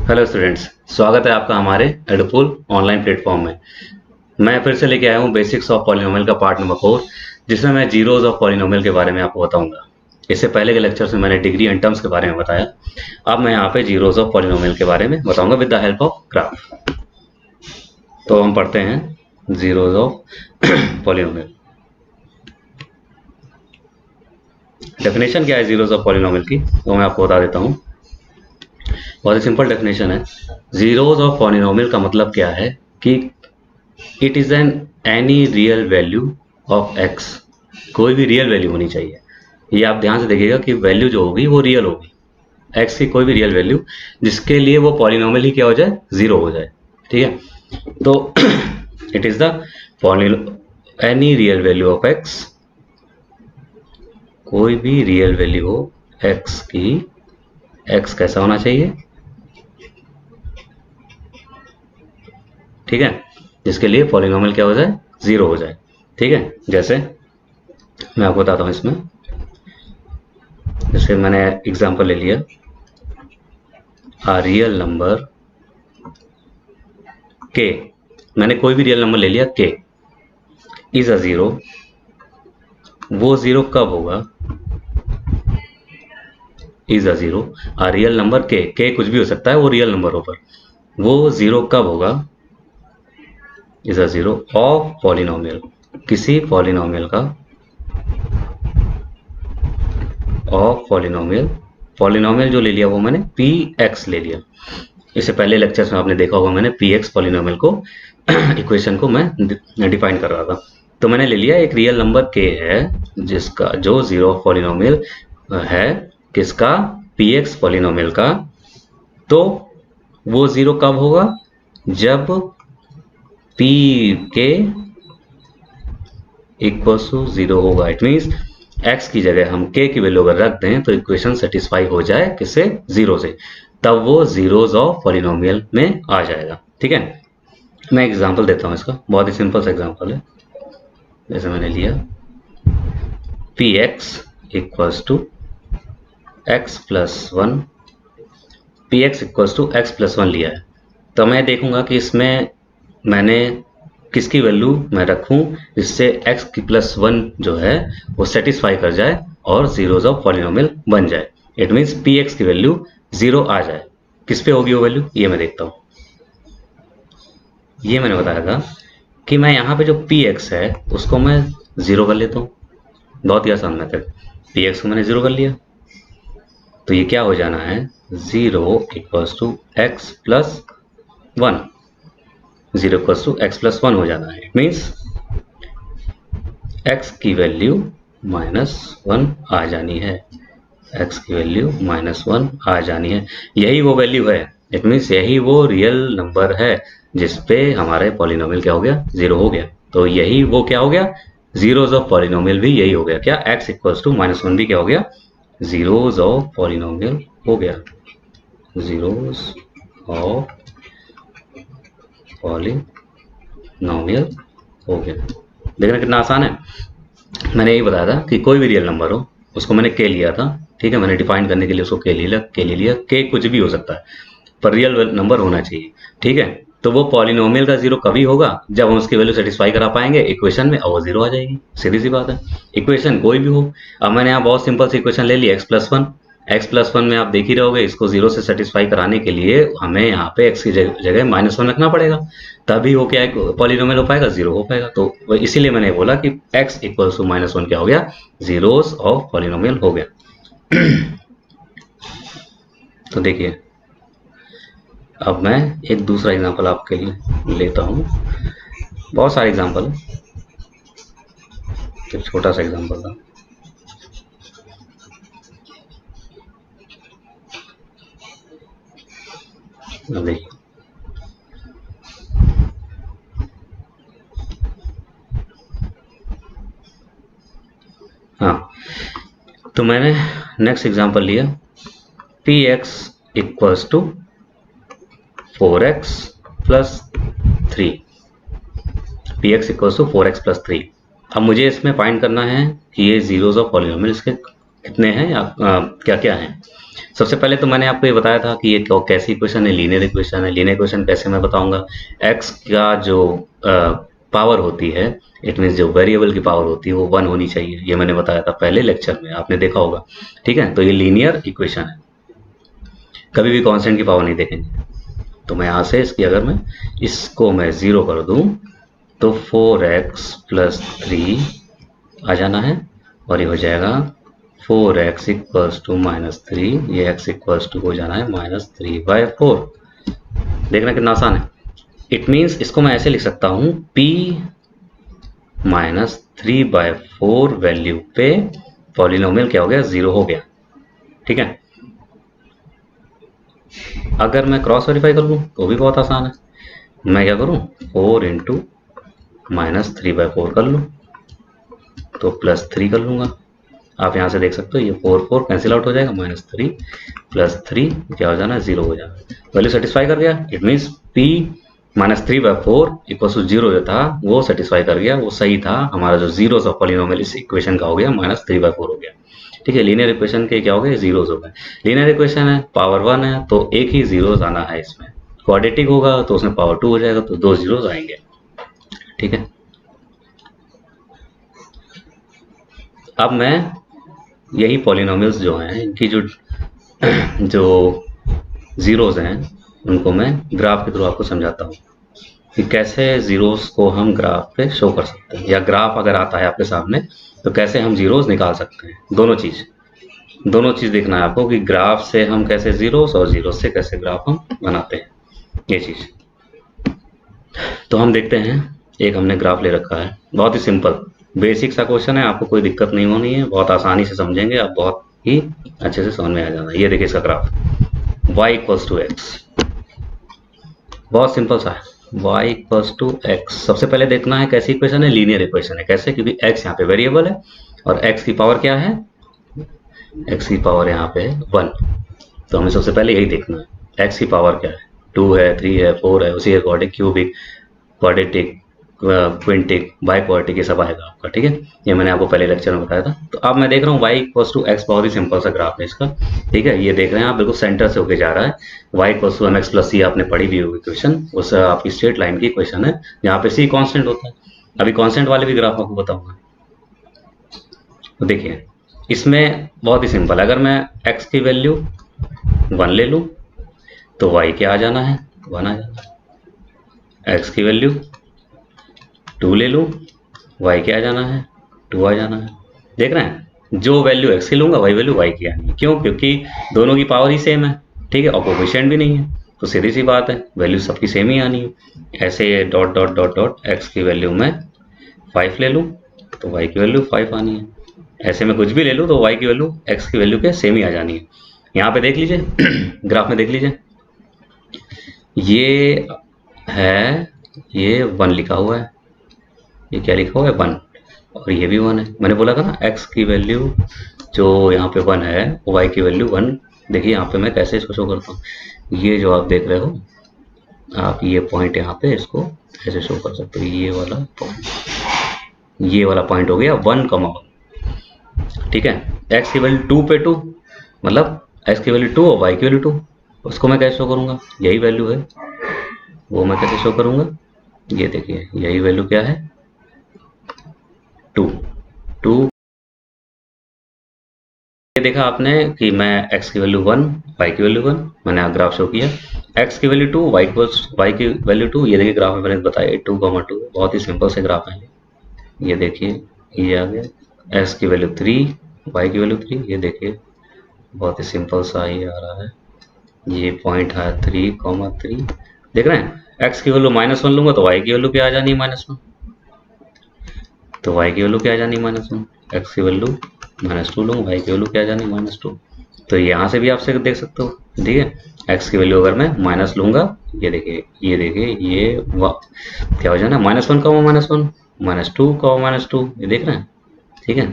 Hello students, स्वागत है आपका हमारे एडुपुल ऑनलाइन प्लेटफॉर्म में। मैं फिर से लेके आया हूँ बेसिक्स ऑफ पॉलिनोमियल का पार्ट नंबर 4, जिसमें मैं जीरोज ऑफ पॉलिनोमियल के बारे में आपको बताऊंगा। इससे पहले के लेक्चर्स में मैंने डिग्री एंड टर्म्स के बारे में बताया। अब मैं यहाँ पे जीरोज ऑफ पॉलिनोमियल के बारे में बताऊंगा with the help of graph. तो हम पढ़ते हैं जीरोज ऑफ पॉलिनोमियल। डेफिनेशन क्या है जीरोज ऑफ पॉलिनोमियल की, वो मैं आपको बता देता हूँ। बहुत ही सिंपल डेफिनेशन है। जीरोज ऑफ पॉलिनोमियल का मतलब क्या है कि it is an any real value of x. कोई भी रियल वैल्यू होनी चाहिए। ये आप ध्यान से देखिएगा कि वैल्यू जो होगी वो रियल होगी। एक्स की कोई भी रियल वैल्यू जिसके लिए वो पॉलिनोमियल ही क्या हो जाए, जीरो हो जाए। ठीक है, तो it is the any real value of x. कोई भी रियल वैल्यू हो एक्स की, एक्स कैसा होना चाहिए, ठीक है, जिसके लिए पॉलिनोमियल क्या हो जाए, जीरो हो जाए। ठीक है, जैसे मैं आपको बताता हूँ इसमें। जैसे मैंने एग्जांपल ले लिया, आ रियल नंबर के, मैंने कोई भी रियल नंबर ले लिया के इज अ जीरो। वो जीरो कब होगा, is a zero. A real number के कुछ भी हो सकता है, वो रियल नंबर हो, पर वो जीरो कब होगा, is a zero of polynomial, किसी पॉलिनोमियल का, ऑफ पॉलिनोमियल। पॉलिनोमियल जो ले लिया वो मैंने पी एक्स ले लिया। इससे पहले लेक्चर्स में आपने देखा होगा मैंने पी एक्स पॉलिनोमियल को इक्वेशन को मैं डिफाइन कर रहा था। तो मैंने ले लिया एक रियल नंबर के है जिसका जो जीरो ऑफ पॉलिनोमियल है, किसका, पी एक्स पॉलिनोमियल का। तो वो जीरो कब होगा, जब पी के इक्वल टू जीरो होगा। इट मीन्स एक्स की जगह हम के की वैल्यू अगर रख दें तो इक्वेशन सेटिस्फाई हो जाए किससे, जीरो से, तब वो जीरोज ऑफ पॉलिनोमियल में आ जाएगा। ठीक है, मैं एग्जांपल देता हूँ इसका, बहुत ही सिंपल सा एग्जांपल है। जैसे मैंने लिया P X equals to X plus one, P X equals to X plus one लिया है। तो मैं देखूंगा कि इसमें मैंने किसकी वैल्यू मैं रखूं जिससे x की प्लस वन जो है वो सेटिस्फाई कर जाए और जीरोज ऑफ पॉलिनोमियल बन जाए। इट मीन्स पी एक्स की वैल्यू जीरो आ जाए। किस पे होगी वो वैल्यू, ये मैं देखता हूँ। ये मैंने बताया था कि मैं यहाँ पे जो पी एक्स है उसको मैं जीरो कर लेता हूँ। बहुत ही आसान मेथड। पी एक्स को मैंने जीरो कर लिया तो ये क्या हो जाना है, zero equals to X plus one, zero equals to X plus one हो जाना है। इट मीन्स x की वैल्यू माइनस वन आ जानी है, x की वैल्यू माइनस वन आ जानी है। यही वो वैल्यू है, इट मीन्स यही वो रियल नंबर है जिसपे हमारे पॉलिनोमियल क्या हो गया, जीरो हो गया। तो यही वो क्या हो गया, जीरोज ऑफ पॉलिनोमियल भी यही हो गया। क्या, x equals to minus one भी क्या हो गया, जीरोज ऑफ पॉलिनोमियल हो गया, जीरोज ऑफ पॉलिनोमियल हो गया। देखना कितना आसान है। मैंने यही बताया था कि कोई भी रियल नंबर हो उसको मैंने के लिया था। ठीक है, मैंने डिफाइन करने के लिए उसको के ले लिया। के कुछ भी हो सकता है पर रियल नंबर होना चाहिए। ठीक है, तो वो पॉलिनोमियल का जीरो कभी होगा जब हम उसकी वैल्यू सेटिस्फाई करा पाएंगे इक्वेशन में और वो जीरो आ जाएगी। सीधी सी बात है, इक्वेशन कोई भी हो। अब मैंने यहाँ बहुत सिंपल सी इक्वेशन ले ली X plus one. X plus one में आप देख ही रहोगे, इसको जीरो से सेटिस्फाई कराने के लिए हमें यहाँ पे एक्स की जगह माइनस वन रखना पड़ेगा, तभी वो क्या पॉलिनोमियल हो पाएगा, जीरो हो पाएगा। तो इसीलिए मैंने बोला कि x equal to minus one क्या हो गया, जीरोस ऑफ पॉलिनोमियल हो गया। तो देखिए, अब मैं एक दूसरा एग्जांपल आपके लिए लेता हूँ। बहुत सारे एग्जांपल है, एक छोटा सा एग्जांपल था। देखिए, हाँ, तो मैंने नेक्स्ट एग्जांपल लिया P X equals to four X plus three, P X equals to four X plus three. अब मुझे इसमें फाइंड करना है कि ये जीरोज ऑफ पॉलिनोमियल इसके कितने हैं या क्या क्या हैं। सबसे पहले तो मैंने आपको ये बताया था कि ये कैसी इक्वेशन है, लीनियर इक्वेशन है। लीनियर इक्वेशन कैसे मैं बताऊंगा, एक्स का जो पावर होती है, इट मीन्स जो वेरिएबल की पावर होती है वो 1 होनी चाहिए, ये मैंने बताया था पहले लेक्चर में, आपने देखा होगा। ठीक है, तो ये लीनियर इक्वेशन है, कभी भी कांस्टेंट की पावर नहीं देखेंगे। तो मैं यहाँ से इसकी अगर मैं इसको मैं 0 कर दूं तो 4x प्लस 3 आ जाना है, और ये हो जाएगा 4x इक्वल्स टू -3, ये x इक्वल्स टू हो जाना है -3/4। देखना कितना आसान है। इट मीन्स इसको मैं ऐसे लिख सकता हूँ, p -3/4 वैल्यू पे पॉलिनोमियल क्या हो गया, 0 हो गया। ठीक है, अगर मैं क्रॉस वेरीफाई कर लूँ तो भी बहुत आसान है। मैं क्या करूँ, 4 इंटू -3/4 कर लूँ तो +3 कर लूँगा। आप यहाँ से देख सकते हो ये 4 कैंसिल आउट हो जाएगा, -3 + 3 क्या हो जाना है, 0 हो जाना है। वैल्यू सेटिस्फाई कर गया। It means p -3/4 equal to 0 जो था वो सेटिस्फाई कर गया, वो सही था। हमारा जो जीरोस ऑफ पॉलिनोमियल इस इक्वेशन का हो गया -3/4 हो गया। ठीक है, लीनियर इक्वेशन के क्या हो गए, जीरोस हो गए। लीनियर इक्वेशन है, पावर 1 है तो एक ही जीरोस आना है इसमें। क्वाड्रेटिक होगा तो उसमें पावर 2 हो जाएगा तो 2 जीरोस आएंगे। ठीक है, अब मैं यही पॉलिनोमियल्स जो हैं इनकी जो जो जीरोस हैं उनको मैं ग्राफ के थ्रू आपको समझाता हूँ कि कैसे जीरोस को हम ग्राफ पे शो कर सकते हैं, या ग्राफ अगर आता है आपके सामने तो कैसे हम जीरोस निकाल सकते हैं। दोनों चीज़ देखना है आपको कि ग्राफ से हम कैसे जीरोस और जीरोस से कैसे ग्राफ हम बनाते हैं, ये चीज़। तो हम देखते हैं, एक हमने ग्राफ ले रखा है, बहुत ही सिंपल बेसिक सा क्वेश्चन है, आपको कोई दिक्कत नहीं होनी है, बहुत आसानी से समझेंगे आप, बहुत ही अच्छे से समझ में आ जाना। ये देखिए इसका graph, y equals to X, बहुत सिंपल सा है। y इक्वल्स टू एक्स, सबसे पहले देखना है कैसी इक्वेशन है, लीनियर इक्वेशन है। कैसे, क्योंकि x यहाँ पे वेरिएबल है और x की पावर क्या है, x की पावर यहाँ पे है 1, तो हमें सबसे पहले यही देखना है x की पावर क्या है, 2 है, 3 है, 4 है, उसी according cubic, quadratic, quintic, biquadratic ये सब आएगा आपका। ठीक है, ये मैंने आपको पहले लेक्चर में बताया था। तो अब मैं देख रहा हूँ y इक्वल्स टू एक्स, बहुत ही सिंपल सा ग्राफ है इसका। ठीक है, ये देख रहे हैं आप, बिल्कुल सेंटर से होके जा रहा है। y equals to mx plus c आपने पढ़ी भी होगी इक्वेशन, उस आपकी स्ट्रेट लाइन की इक्वेशन है जहाँ पे c कांस्टेंट होता है। अभी कांस्टेंट वाले भी ग्राफ आपको बताऊंगा। तो देखिए इसमें बहुत ही सिंपल, अगर मैं x की वैल्यू 1 ले लूँ तो y क्या आ जाना है, 1 आ जाना है। x की वैल्यू 2 ले लूँ, y क्या आ जाना है, 2 आ जाना है। देख रहे हैं, जो वैल्यू x की लूंगा वही वैल्यू y की आनी है। क्यों, क्योंकि दोनों की पावर ही सेम है। ठीक है, और कोफिशिएंट भी नहीं है, तो सीधी सी बात है वैल्यू सबकी सेम ही आनी है। ऐसे dot dot dot dot x की वैल्यू में 5 ले लूँ तो y की वैल्यू 5 आनी है। ऐसे में कुछ भी ले लूँ तो y की वैल्यू x की वैल्यू के सेम ही आ जानी है। यहाँ पे देख लीजिए ग्राफ में देख लीजिए, ये है, ये 1 लिखा हुआ है, ये क्या लिखा हुआ है, 1, और ये भी 1 है। मैंने बोला था ना x की वैल्यू जो यहाँ पे 1 है, y की वैल्यू 1। देखिए यहाँ पे मैं कैसे इसको शो करता हूँ, ये जो आप देख रहे हो, आप ये पॉइंट यहाँ पे इसको ऐसे शो कर सकते हो, ये वाला पॉइंट, ये वाला पॉइंट हो गया 1,1। ठीक है, x की वैल्यू 2 पे 2, मतलब x की वैल्यू 2 और y की वैल्यू 2, उसको मैं कैसे शो करूँगा, यही वैल्यू है वो मैं कैसे शो करूँगा, ये देखिए यही वैल्यू क्या है, 2। ये देखा आपने कि मैं x की वैल्यू 1, y की वैल्यू 1, मैंने ग्राफ शो किया। x की वैल्यू 2, y की वैल्यू 2, ये देखिए ग्राफ में मैंने बताया 2,2, बहुत ही सिंपल से ग्राफ है। ये देखिए ये आ गया, x की वैल्यू 3, y की वैल्यू 3, ये देखिए बहुत ही सिंपल सा ही आ रहा है। ये पॉइंट है 3,3, देख रहे हैं। x की वैल्यू -1 लूंगा तो y की वैल्यू क्या आ जानी है, -1, तो y की वैल्यू क्या आ जानी है, -1। x की वैल्यू -2 लूँगा, y की वैल्यू क्या आ जानी है, -2। तो यहाँ से भी आपसे देख सकते हो। ठीक है, x की वैल्यू अगर मैं माइनस लूँगा, ये देखिए ये क्या हो जाना, -1, -1, -2, -2, ये देख रहे हैं। ठीक है,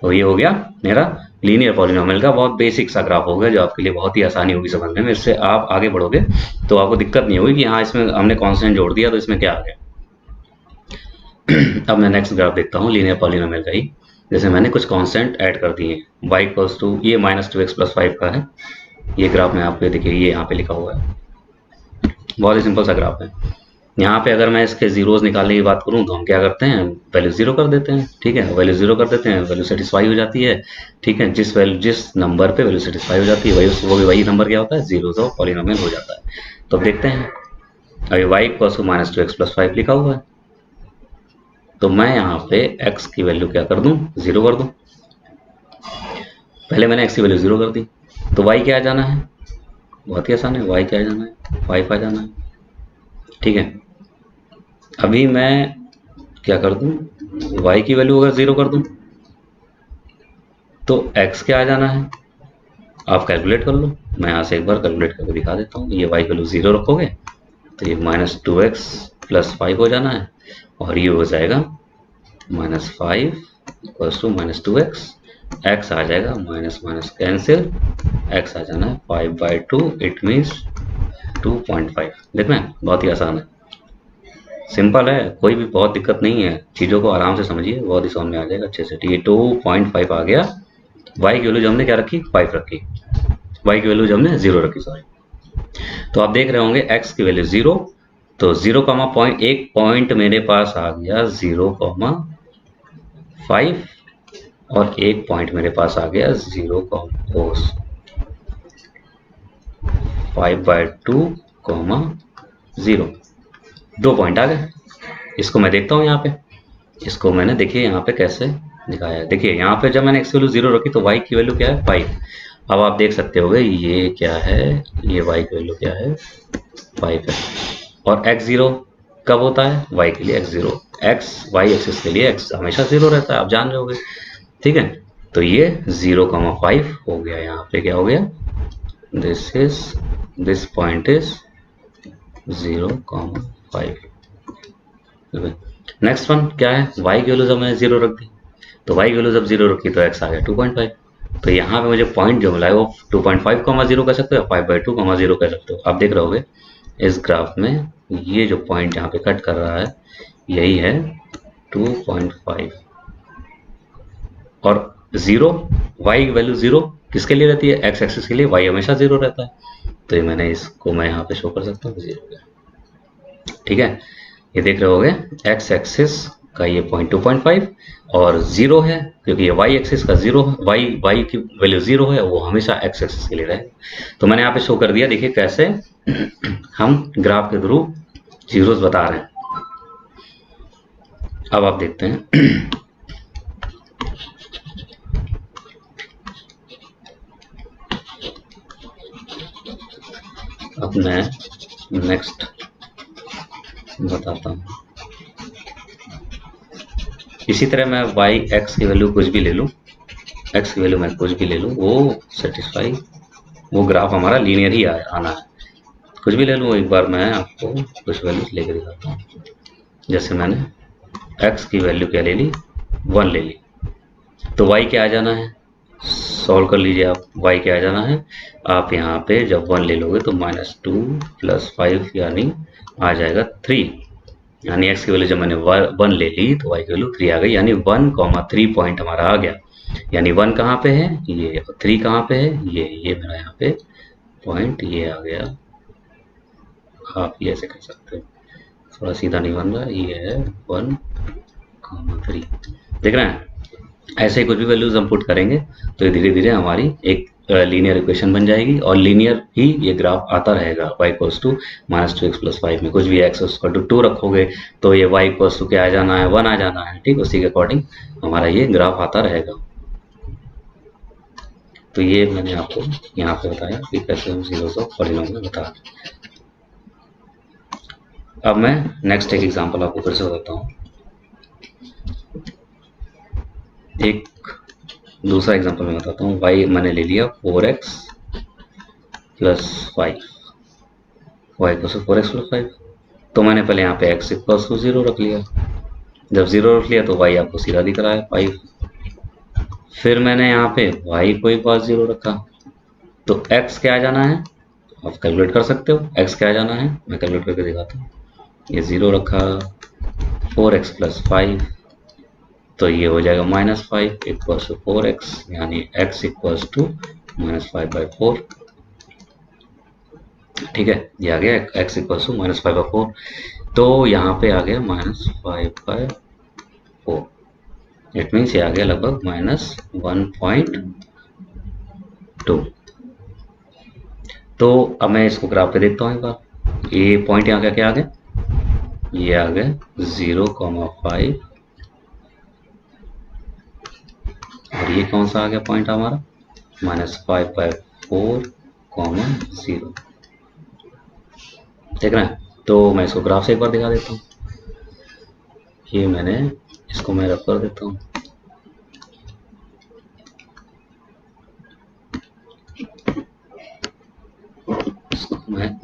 तो ये हो गया मेरा लीनियर पॉलिनोमियल का बहुत बेसिक सा ग्राफ होगा, जो आपके लिए बहुत ही आसानी होगी समझने में। इससे आप आगे बढ़ोगे तो आपको दिक्कत नहीं होगी कि हाँ इसमें हमने कांस्टेंट जोड़ दिया तो इसमें क्या आ गया। अब मैं नेक्स्ट ग्राफ देखता हूँ लीनियर पॉलिनोमियल का ही। जैसे मैंने कुछ कांस्टेंट ऐड कर दिए, y इक्वल्स टू ये -2x+5 का है, ये ग्राफ में आपको देखिए ये यहाँ पे लिखा हुआ है, बहुत ही सिंपल सा ग्राफ है। यहाँ पे अगर मैं इसके जीरोस निकालने की बात करूँ तो हम क्या करते हैं, वैल्यू जीरो कर देते हैं, ठीक है, वैल्यू जीरो कर देते हैं, वैल्यू सेटिस्फाई हो जाती है, ठीक है, जिस नंबर पे वैल्यू सेटिस्फाई हो जाती है वही वो भी वही नंबर क्या होता है, जीरोस ऑफ पॉलिनोमियल हो जाता है। तो अब देखते हैं, अभी y इक्वल्स टू -2x+5 लिखा हुआ है, तो मैं यहाँ पे x की वैल्यू क्या कर दूँ, जीरो कर दूँ। पहले मैंने x की वैल्यू जीरो कर दी, तो y क्या आ जाना है, बहुत ही आसान है, y क्या आ जाना है, 5 आ जाना है, ठीक है। अभी मैं क्या कर दूं, y की वैल्यू अगर जीरो कर दूं तो x क्या आ जाना है, आप कैलकुलेट कर लो, मैं यहाँ से एक बार कैलकुलेट करके दिखा देता हूँ। ये y की वैल्यू जीरो रखोगे तो ये -2x+5 हो जाना है, और ये हो जाएगा -5 इक्वल्स टू -2x, x आ जाएगा माइनस माइनस कैंसिल, x आ जाना है 5/2, इट मीन्स 2.5। देखना है बहुत ही आसान है, सिंपल है, कोई भी बहुत दिक्कत नहीं है, चीज़ों को आराम से समझिए, बहुत ही समझ में आ जाएगा अच्छे से। ठीक है, 2.5 आ गया, y की वैल्यू जो हमने क्या रखी, 5 रखी, y की वैल्यू जो हमने 0 रखी, सॉरी। तो आप देख रहे होंगे x की वैल्यू 0, तो 0, पॉइंट एक पॉइंट मेरे पास आ गया 0,5, और एक पॉइंट मेरे पास आ गया 5/2, 0, 2 पॉइंट आ गए। इसको मैं देखता हूँ यहाँ पे, इसको मैंने देखिए यहाँ पे कैसे दिखाया है, देखिए यहाँ पे जब मैंने x की वैल्यू 0 रखी तो y की वैल्यू क्या है, 5। अब आप देख सकते होगे ये क्या है, ये y की वैल्यू क्या है, 5 है। और x0 कब होता है, y के लिए x0, x y एक्सिस के लिए x हमेशा 0 रहता है, आप जान रहे होगे, ठीक है। तो ये 0,5 हो गया, यहाँ पे क्या हो गया, this point is 0,5। Next one क्या है, y की वैल्यू जब मैंने 0 रख दी, तो y की वैल्यू जब 0 रखी तो x आ गया 2.5। तो यहाँ पे मुझे पॉइंट जो मिला है वो 2.5, 0 कह सकते हो, 5/2, 0 कह सकते हो। आप देख रहे होगे इस ग्राफ में ये जो पॉइंट यहाँ पे कट कर रहा है यही है 2.5, और 0, y की वैल्यू 0 किसके लिए रहती है, x एक्सिस के लिए, y हमेशा 0 रहता है। तो ये मैंने इसको मैं यहाँ पे शो कर सकता हूँ 0, ठीक है। ये देख रहे होगे x एक्सिस का ये पॉइंट 2.5 और 0 है, क्योंकि ये y एक्सिस का 0, y की वैल्यू 0 है, वो हमेशा x एक्सिस के लिए रहे। तो मैंने यहाँ पे शो कर दिया, देखिए कैसे हम ग्राफ के थ्रू जीरोस बता रहे हैं। अब आप देखते हैं अब मैं नेक्स्ट बताता हूँ। इसी तरह मैं y x की वैल्यू कुछ भी ले लूँ, x की वैल्यू मैं कुछ भी ले लूँ, वो सेटिस्फाई, वो ग्राफ हमारा लीनियर ही आना है। कुछ भी ले लूँ, एक बार मैं आपको कुछ वैल्यूज लेकर दिखाता हूँ। जैसे मैंने x की वैल्यू क्या ले ली, 1 ले ली, तो y क्या आ जाना है, सॉल्व कर लीजिए आप, y क्या आ जाना है, आप यहाँ पे जब 1 ले लोगे तो -2 + 5 यानी आ जाएगा 3, यानी x की वैल्यू जब मैंने 1 ले ली तो y की वैल्यू 3 आ गई, यानी 1,3 पॉइंट हमारा आ गया। यानी 1 कहाँ पे है, ये, 3 कहाँ पे है, ये मेरा यहाँ पे पॉइंट ये आ गया। आप ये ऐसे कर सकते हो, थोड़ा सीधा नहीं बन रहा, ये है 1,3, देख रहे हैं। ऐसे ही कुछ भी वैल्यूज हम पुट करेंगे तो ये धीरे धीरे हमारी एक लीनियर इक्वेशन बन जाएगी, और लीनियर ही ये ग्राफ आता रहेगा। y इक्वल्स टू -2x+5 में कुछ भी x उसका 2 रखोगे तो ये y इक्वल्स टू क्या आ जाना है, 1 आ जाना है, ठीक, उसी के अकॉर्डिंग हमारा ये ग्राफ आता रहेगा। तो ये मैंने आपको यहाँ पे बताया कि कैसे हम जीरोस ऑफ पॉलिनोमियल बता रहे हैं। अब मैं नेक्स्ट एक एग्जांपल आपको फिर से बताता हूँ। एक दूसरा एग्जांपल मैं बताता हूँ। y मैंने ले लिया 4x + 5, y equals to 4x + 5, तो मैंने पहले यहाँ पे x इक्वल्स टू 0 रख लिया। जब 0 रख लिया तो y आपको सीधा दिख रहा है 5। फिर मैंने यहाँ पे y को इक्वल 0 रखा, तो x क्या आ जाना है, आप कैलकुलेट कर सकते हो x क्या आ जाना है, मैं कैलकुलेट करके दिखाता हूँ। ये 0 रखा, 4x + 5, तो ये हो जाएगा -5 इक्वल्स टू 4x, यानी x इक्वल्स टू -5/4। ठीक है, ये आ गया x इक्वल्स टू -5/4। तो यहाँ पे आ गया -5/4, इट मीन्स ये आ गया लगभग -1.2। तो अब मैं इसको ग्राफ पे देखता हूँ एक बार। ये पॉइंट यहाँ क्या आ गया, ये आ गया 0,5, और ये कौन सा आ गया पॉइंट हमारा, -5/4, 0। देख रहे हैं। तो मैं इसको ग्राफ से एक बार दिखा देता हूँ। ये मैंने इसको मैं रब कर देता हूँ। इसको मैं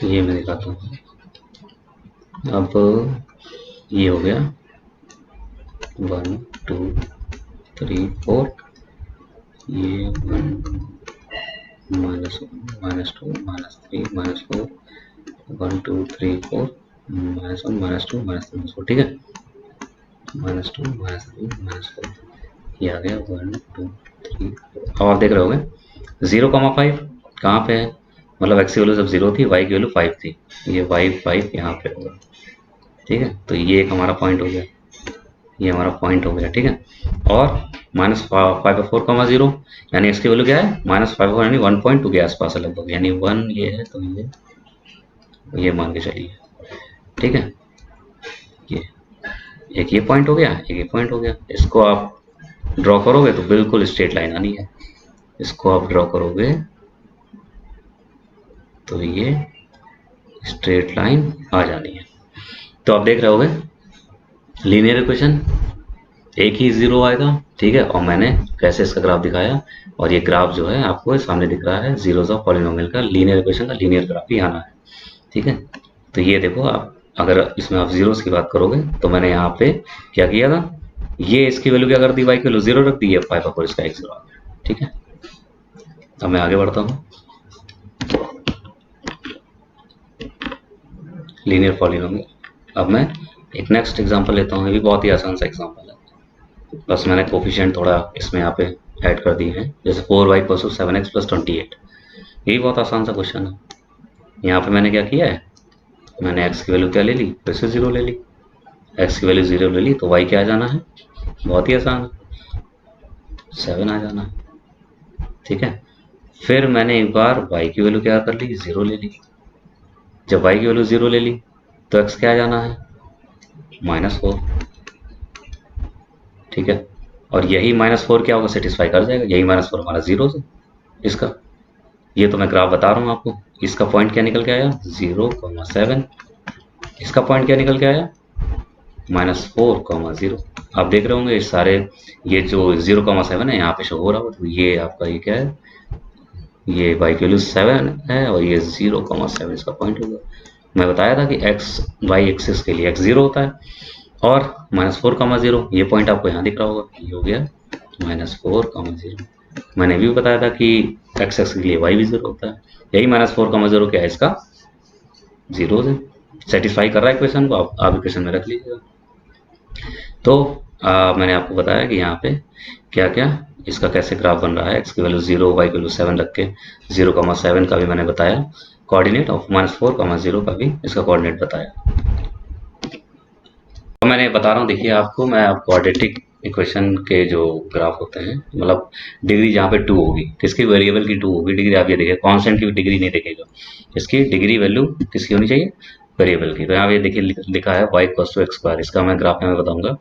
ये मैं दिखाता हूँ। अब ये हो गया 1 2 3 4, ये 1 -1 -2 -3 -4, 1 2 3 4 -1 -2 -4, ठीक है, -2 -3 -4, ये आ गया 1 2 3 4। अब आप देख रहे होंगे 0,5 कहाँ पे है, मतलब x की वैल्यू जब 0 थी, y की वैल्यू 5 थी, ये y 5 यहाँ पे होगा। ठीक है, तो ये एक हमारा पॉइंट हो गया, ये हमारा पॉइंट हो गया। ठीक है, और -5/4, 0, यानी इसकी वैल्यू क्या है, -5/4, यानी 1.2 के आसपास है लगभग, यानी 1 ये है, तो ये मान के चलिए। ठीक है, ये एक ये पॉइंट हो गया, एक ये पॉइंट हो गया। इसको आप ड्रॉ करोगे तो बिल्कुल स्ट्रेट लाइन आनी है। इसको आप ड्रॉ करोगे तो ये स्ट्रेट लाइन आ जानी है। तो आप देख रहे होगे लीनियर इक्वेशन एक ही 0 आएगा। ठीक है, और मैंने कैसे इसका ग्राफ दिखाया, और ये ग्राफ जो है आपको सामने दिख रहा है, जीरोस ऑफ पॉलिनोमियल का, लीनियर इक्वेशन का लीनियर ग्राफ ही आना है। ठीक है, तो ये देखो, आप अगर इसमें आप जीरोस की बात करोगे तो मैंने यहाँ पे क्या किया था, ये इसकी वैल्यू क्या कर दी, y की वैल्यू 0 रख दी है, 5/4 इसका x 0 आ गया। ठीक है, अब मैं आगे बढ़ता हूँ। लीनियर पॉलिनोमियल, अब मैं एक नेक्स्ट एग्जांपल लेता हूँ। ये भी बहुत ही आसान सा एग्जांपल है, बस मैंने कोफिशिएंट थोड़ा इसमें यहाँ पे ऐड कर दिए हैं, जैसे 4y + 7x + 28। ये भी बहुत आसान सा क्वेश्चन है। यहाँ पे मैंने क्या किया है, मैंने x की वैल्यू क्या ले ली, फिर से 0 ले ली, x की वैल्यू 0 ले ली, तो y क्या आ जाना है, बहुत ही आसान है, 7 आ जाना है। ठीक है, फिर मैंने एक बार y की वैल्यू क्या कर ली, 0 ले ली। जब y की वैल्यू 0 ले ली तो x क्या आ जाना है, -4। ठीक है, और यही -4 क्या होगा, सेटिस्फाई कर जाएगा, यही -4 हमारा 0 से इसका। ये तो मैं ग्राफ बता रहा हूँ आपको। इसका पॉइंट क्या निकल के आया, 0,7। इसका पॉइंट क्या निकल के आया, -4,0। आप देख रहे होंगे इस सारे, ये जो 0,7 है यहाँ पे शो हो रहा होगा, तो ये आपका ये क्या है, ये y की वैल्यू 7 है, और ये 0,7 इसका पॉइंट होगा। मैं बताया था कि x y एक्सिस के लिए x 0 होता है, और -4,0 ये पॉइंट आपको यहाँ दिख रहा होगा, ये हो गया -4,0। मैंने भी बताया था कि x एक्सिस के लिए y भी 0 होता है, यही -4,0 क्या है, इसका 0 से सेटिस्फाई कर रहा है इक्वेशन को। आप इक्वेशन में रख लीजिएगा। तो मैंने आपको बताया कि यहाँ पे क्या क्या इसका कैसे ग्राफ बन रहा है, x की वैल्यू 0, y की वैल्यू 7 रख के। 0,7 का भी मैंने बताया कोऑर्डिनेट, और -4,0 का भी इसका कोऑर्डिनेट बताया। तो मैंने बता रहा हूँ, देखिए आपको मैं क्वाड्रेटिक इक्वेशन के जो ग्राफ होते हैं, मतलब डिग्री जहाँ पे 2 होगी, किसकी वेरिएबल की 2 होगी डिग्री, आप ये देखिए कांस्टेंट की डिग्री नहीं देखेगा, इसकी डिग्री वैल्यू किसकी होनी चाहिए, वेरिएबल की। तो यहाँ पे देखिए लिखा है y = x², इसका मैं ग्राफ में बताऊंगा।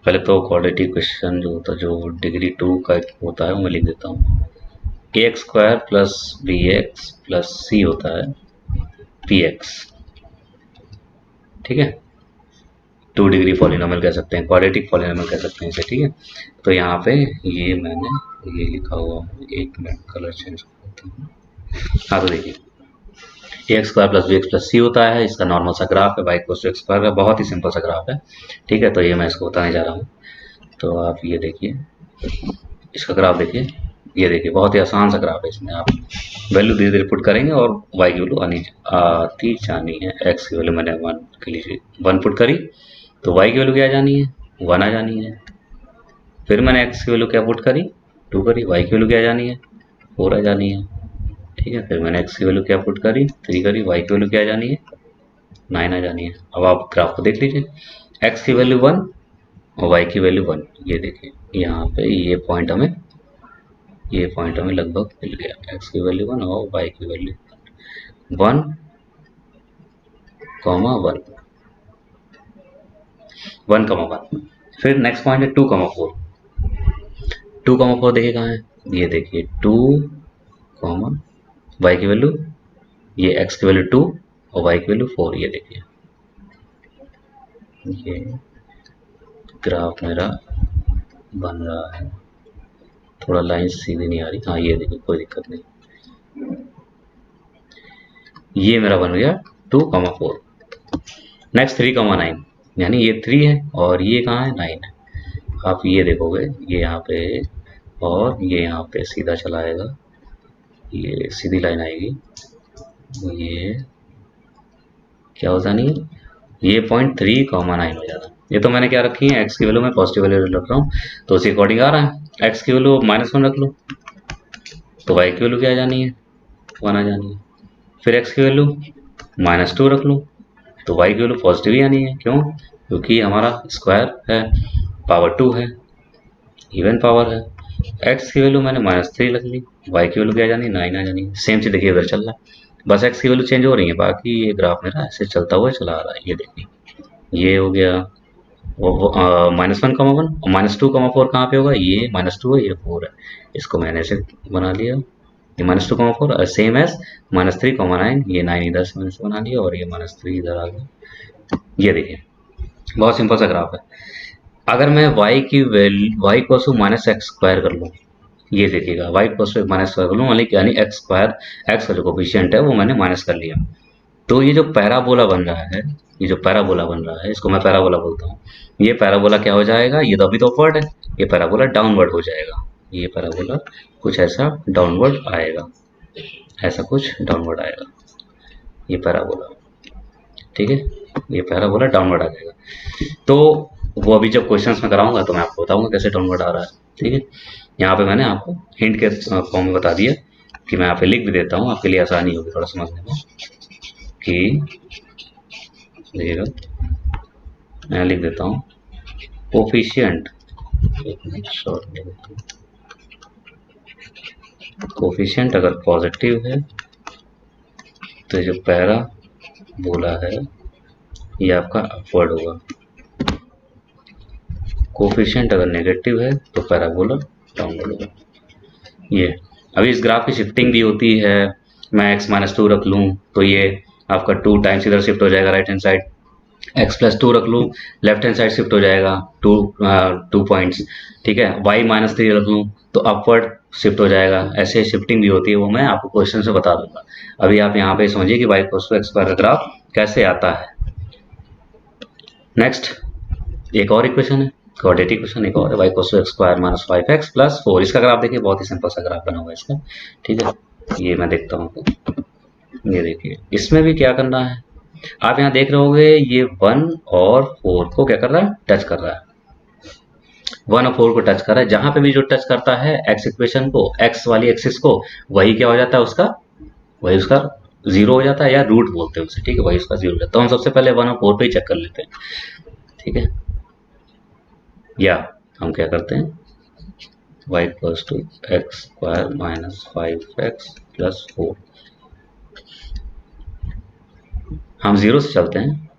पहले तो क्वाड्रेटिक इक्वेशन जो होता है, जो डिग्री 2 का होता है, वो मैं लिख देता हूँ। ax² + bx + c होता है px। ठीक है, 2 डिग्री पॉलिनोमियल कह सकते हैं, क्वाड्रेटिक पॉलिनोमियल कह सकते हैं इसे। ठीक है, तो यहाँ पे ये मैंने ये लिखा हुआ है, एक मिनट कलर चेंज करता हूँ। हाँ, तो देखिए ax² + bx + c होता है, इसका नॉर्मल सा ग्राफ है, y = x² का बहुत ही सिंपल सा ग्राफ है। ठीक है, तो ये मैं इसको बताने जा रहा हूँ। तो आप ये देखिए, इसका ग्राफ देखिए, ये देखिए बहुत ही आसान सा ग्राफ है, इसमें आप वैल्यू धीरे धीरे पुट करेंगे और y की वैल्यू आती जानी है। x की वैल्यू मैंने 1 के लिए 1 पुट करी तो y की वैल्यू क्या आ जानी है, 1 आ जानी है। फिर मैंने x की वैल्यू क्या पुट करी, 2 करी, y की वैल्यू क्या आ जानी है, 4 आ जानी है। ठीक है, फिर मैंने x की वैल्यू क्या पुट करी, 3 करी, y की वैल्यू क्या आ जानी है, 9 आ जानी है। अब आप ग्राफ को देख लीजिए, x की वैल्यू 1 और y की वैल्यू 1। ये देखिए यहाँ पे ये पॉइंट हमें लगभग मिल गया। x की वैल्यू 1 और y की वैल्यू 1, 1, 1, फिर नेक्स्ट पॉइंट है 2, 4। 2, 4 देखिए कहाँ है, ये देखिए 2, y की वैल्यू, ये x की वैल्यू 2 और y की वैल्यू 4। ये देखिए ये ग्राफ मेरा बन रहा है, थोड़ा लाइन सीधी नहीं आ रही। हाँ ये देखिए कोई दिक्कत नहीं, ये मेरा बन गया 2, 4। नेक्स्ट 3, 9, यानी ये 3 है और ये कहाँ है, 9 है। आप ये देखोगे ये यहाँ पे और ये यहाँ पे सीधा चला आएगा, ये सीधी लाइन आएगी, ये क्या हो जानी है, ये पॉइंट 3, 9 हो जाता है। ये तो मैंने क्या रखी है, x की वैल्यू में पॉजिटिव वैल्यू रख रहा हूँ तो उसी अकॉर्डिंग आ रहा है। x की वैल्यू -1 रख लो तो y की वैल्यू क्या आ जानी है, 1 आ जानी है। फिर x की वैल्यू -2 रख लो तो y की वैल्यू पॉजिटिव ही आनी है। क्यों, क्योंकि हमारा स्क्वायर है, पावर 2 है, इवन पावर है। x की वैल्यू मैंने -3 रख ली, y की वैल्यू क्या आ जानी है, 9 आ जानी है। सेम चीज देखिए इधर चल रहा है, बस x की वैल्यू चेंज हो रही है, बाकी ये ग्राफ मेरा ऐसे चलता हुआ चला आ रहा है। ये देखिए ये हो गया -1, -1 और -2, 4 कहाँ पे होगा, ये -2 है, ये 4 है, इसको मैंने ऐसे बना लिया। ये -2, 4 सेम एज -3, 9, ये 9 इधर से मैंने बना लिया और ये -3 इधर आ गया। ये देखिए बहुत सिंपल सा ग्राफ है। अगर मैं y की वैल्यू y को -x² कर लूँ, ये देखिएगा y को -² कर लूँ, यानी x का जो कोफिशिएंट है वो मैंने माइनस कर लिया, तो ये जो पैराबोला बन रहा है, ये जो पैराबोला बन रहा है, इसको मैं पैराबोला बोलता हूँ। ये पैराबोला क्या हो जाएगा, ये तो अभी तो अपवर्ड है, ये पैराबोला डाउनवर्ड हो जाएगा। ये पैराबोला कुछ ऐसा डाउनवर्ड आएगा, ऐसा कुछ डाउनवर्ड आएगा ये पैराबोला। ठीक है, ये पैराबोला डाउनवर्ड आ जाएगा। तो वो अभी जब क्वेश्चंस में कराऊंगा तो मैं आपको बताऊंगा कैसे डाउनवर्ड आ रहा है। ठीक है, यहाँ पे मैंने आपको हिंट के फॉर्म में बता दिया कि मैं यहाँ पे लिख भी देता हूँ, आपके लिए आसानी होगी थोड़ा समझने में। कि देखिएगा मैं लिख देता हूँ कोफिशिएंट, कोफिशिएंट अगर पॉजिटिव है तो जो पैरा बोला है ये आपका अपवर्ड होगा, कोफिशिएंट अगर नेगेटिव है तो पैराबोला डाउनवर्ड होगा। ये अभी इस ग्राफ की शिफ्टिंग भी होती है, मैं x -2 रख लूँ तो ये आपका 2 टाइम्स इधर शिफ्ट हो जाएगा राइट हैंड साइड, x+2 रख लूँ लेफ्ट हैंड साइड शिफ्ट हो जाएगा 2 पॉइंट्स। ठीक है, y -3 रख लूँ तो अपवर्ड शिफ्ट हो जाएगा। ऐसे शिफ्टिंग भी होती है, वो मैं आपको क्वेश्चन से बता दूंगा। अभी आप यहाँ पे समझिए कि y = x² का ग्राफ कैसे आता है। नेक्स्ट एक और इक्वेशन है, क्वाड्रेटिक इक्वेशन एक और है, y = x² - 5x + 4। इसका ग्राफ देखिए बहुत ही सिंपल सा ग्राफ बना हुआ है इसका। ठीक है, ये मैं देखता हूँ, ये देखिए इसमें भी क्या करना है, आप यहाँ देख रहे होंगे ये 1 और 4 को क्या कर रहा है, टच कर रहा है। 1 और 4 को टच कर रहा है, जहां पे भी जो टच करता है x इक्वेशन को, x वाली एक्सिस को, वही क्या हो जाता है उसका, वही उसका 0 हो जाता है, या रूट बोलते हैं उसे। ठीक है, वही उसका 0 हो जाता है। तो हम सबसे पहले 1 और 4 पे ही चेक कर लेते हैं। ठीक है, या हम क्या करते हैं, y = x² - 5x + 4, हम 0 से चलते हैं।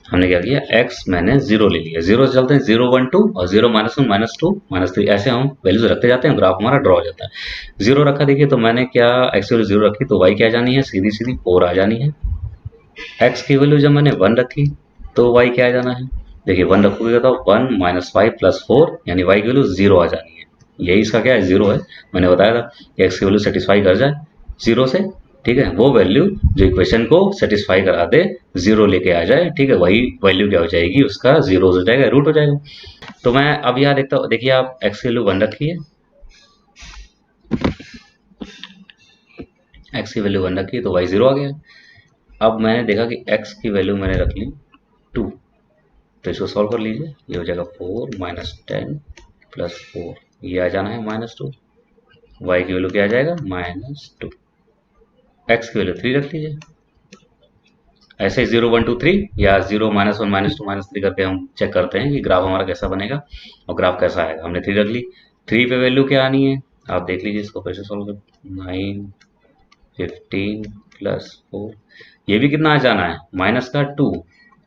हमने क्या किया, x मैंने 0 ले लिया, 0 से चलते हैं 0, 1, 2 और 0, -1, -2, -3, ऐसे हम वैल्यूज रखते जाते हैं, ग्राफ हमारा ड्रॉ हो जाता है। 0 रखा, देखिए तो मैंने क्या x की वैल्यू 0 रखी तो y क्या आ जानी है, सीधी सीधी 4 आ जानी है। x की वैल्यू जब मैंने 1 रखी तो y क्या आ जाना है, देखिए 1 रखोगे तो 1 - 5 + 4, यानी y की वैल्यू 0 आ जानी है। यही इसका क्या है, 0 है। मैंने बताया था कि x की वैल्यू सेटिस्फाई कर जाए 0 से, ठीक है, वो वैल्यू जो इक्वेशन को सेटिस्फाई करा दे, 0 लेके आ जाए, ठीक है, वही वैल्यू क्या हो जाएगी, उसका 0 हो जाएगा, रूट हो जाएगा। तो मैं अब यहाँ देखता हूँ, देखिए आप x की वैल्यू 1 रखी है, x की वैल्यू 1 रखी तो y 0 आ गया। अब मैंने देखा कि x की वैल्यू मैंने रख ली 2, तो इसको सॉल्व कर लीजिए। ये हो जाएगा 4 माइनस 10 प्लस 4, ये आ जाना है -2। y की वैल्यू क्या आ जाएगा -2। x की वैल्यू 3 रख लीजिए। ऐसे 0 1 2 3 या 0 -1 -2 -3 करके हम चेक करते हैं कि ग्राफ हमारा कैसा बनेगा और ग्राफ कैसा आएगा। हमने 3 रख ली, 3 पे वैल्यू क्या आनी है आप देख लीजिए। इसको कैसे सॉल्व कर, 9 15 प्लस 4, ये भी कितना आ जाना है -2।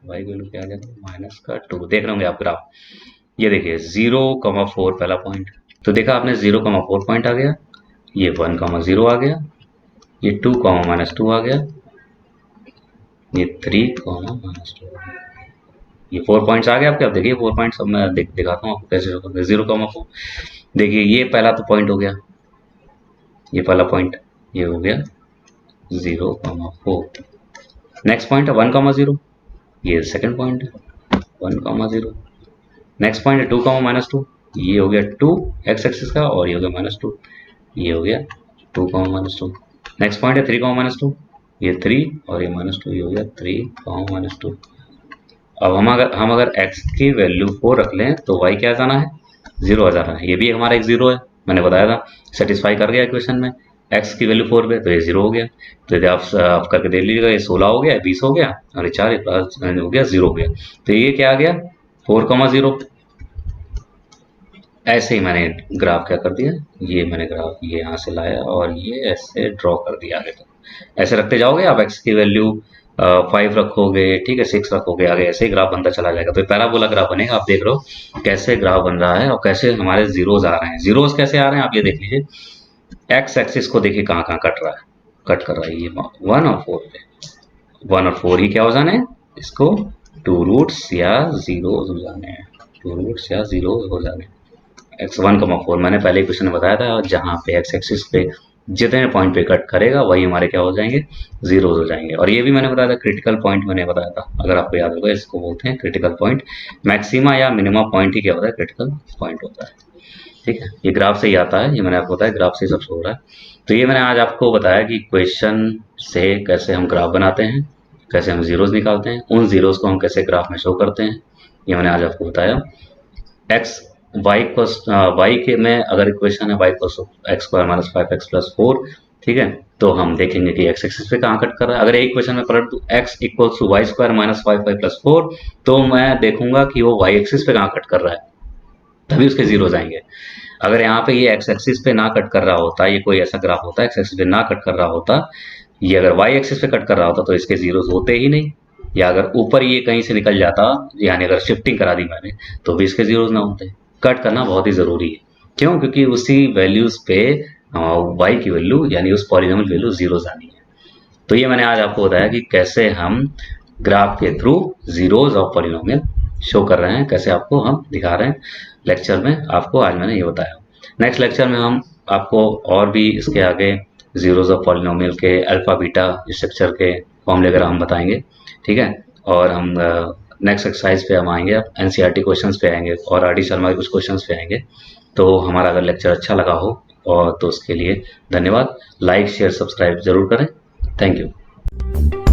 वाई वैल्यू क्या आ जाएगा -2। देख रहे होंगे आप ग्राफ, ये देखिए 0,4 पहला पॉइंट, तो देखा आपने 0,4 पॉइंट आ गया, ये 1,0 आ गया, ये 2, -2 आ गया, ये 3, -2, ये 4 पॉइंट्स आ गए आपके। अब देखिए 4 पॉइंट्स अब मैं दिखाता हूँ आपको कैसे होगा। 0,4, देखिए ये पहला तो पॉइंट हो गया, ये पहला पॉइंट ये हो गया 0,4। नेक्स्ट पॉइंट है 1,0, ये सेकंड पॉइंट है 1,0। नेक्स्ट पॉइंट है 2, -2, ये हो गया 2 एक्स एक्सिस का, और ये हो गया -2, ये हो गया 2, -2। नेक्स्ट पॉइंट है 3, -2, ये 3 और ये -2, ये हो गया 3, -2। अब हम अगर x की वैल्यू 4 रख लें तो y क्या आ जाना है 0 आ जाना है। ये भी हमारा एक 0 है, मैंने बताया था, सेटिस्फाई कर गया इक्वेशन में। x की वैल्यू 4 पे तो ये 0 हो गया। तो यदि आप करके देख लीजिएगा, ये 16 हो गया, 20 हो गया, और ये 4 हो गया 0 हो गया। तो ये क्या आ गया 4,0। ऐसे ही मैंने ग्राफ क्या कर दिया, ये मैंने ग्राफ ये यहाँ से लाया और ये ऐसे ड्रॉ कर दिया आगे तक। ऐसे रखते जाओगे आप, x की वैल्यू 5 रखोगे, ठीक है, 6 रखोगे, आगे ऐसे ही ग्राफ बनता चला जाएगा। तो पैराबोला ग्राफ बनेगा। आप देख रहे हो कैसे ग्राफ बन रहा है और कैसे हमारे जीरोज आ रहे हैं। जीरोज कैसे आ रहे हैं आप ये देख लीजिए। एक्स एक्सिस को देखिए कहाँ कहाँ कट रहा है, कट कर रहा है ये 1 और 4 पे। 1 और 4 ही क्या हो जाने हैं, इसको 2 रूट्स या जीरोज हो जाने हैं, 2 रूट्स या जीरो हो जाने हैं। एक्स 1,4 मैंने पहले क्वेश्चन में बताया था, जहाँ पे एक्स एक्सिस पे जितने पॉइंट पे कट करेगा वही हमारे क्या हो जाएंगे, जीरोज हो जाएंगे। और ये भी मैंने बताया था क्रिटिकल पॉइंट मैंने बताया था, अगर आपको याद होगा, इसको बोलते हैं क्रिटिकल पॉइंट। मैक्सिमा या मिनिमा पॉइंट ही क्या होता है, क्रिटिकल पॉइंट होता है। ठीक है, ये ग्राफ से ही आता है, ये मैंने आपको बताया ग्राफ से ही सब हो रहा है। तो ये मैंने आज आपको बताया कि क्वेश्चन से कैसे हम ग्राफ बनाते हैं, कैसे हम जीरोज निकालते हैं, उन जीरोज को हम कैसे ग्राफ में शो करते हैं, ये मैंने आज आपको बताया। एक्स वाई के में अगर इक्वेशन है y x square minus 5x plus 4, ठीक है, तो हम देखेंगे कि x एक्सिस पे कहाँ कट कर रहा है। अगर एक इक्वेशन में पलट दूं x equals to Y square minus 5y plus 4, तो मैं देखूंगा कि वो y एक्सिस पे कहाँ कट कर रहा है, तभी उसके जीरो जाएंगे। अगर यहाँ पे ये x एक्सिस पे ना कट कर रहा होता, ये कोई ऐसा ग्राफ होता x एक्सिस पे ना कट कर रहा होता, ये अगर y एक्सिस पे कट कर रहा होता तो इसके जीरोज होते ही नहीं। या अगर ऊपर ये कहीं से निकल जाता, यानी अगर शिफ्टिंग करा दी मैंने, तो भी इसके जीरोज ना होते। कट करना बहुत ही ज़रूरी है, क्यों, क्योंकि उसी वैल्यूज़ पे y की वैल्यू यानी उस पॉलिनोमियल वैल्यू जीरोज आनी है। तो ये मैंने आज आपको बताया कि कैसे हम ग्राफ के through zeros of polynomial show कर रहे हैं, कैसे आपको हम दिखा रहे हैं लेक्चर में। आपको आज मैंने ये बताया। नेक्स्ट लेक्चर में हम आपको और भी इसके आगे जीरोज ऑफ पॉलिनोमियल के अल्फा बीटा स्ट्रक्चर के फॉर्मूले वगैरह हम बताएंगे, ठीक है। और हम नेक्स्ट एक्सरसाइज पे हम आएंगे, अब एनसीईआरटी क्वेश्चंस पे आएंगे और आर डी शर्मा के कुछ क्वेश्चंस पे आएंगे। तो हमारा अगर लेक्चर अच्छा लगा हो और तो उसके लिए धन्यवाद। लाइक शेयर सब्सक्राइब जरूर करें। Thank you.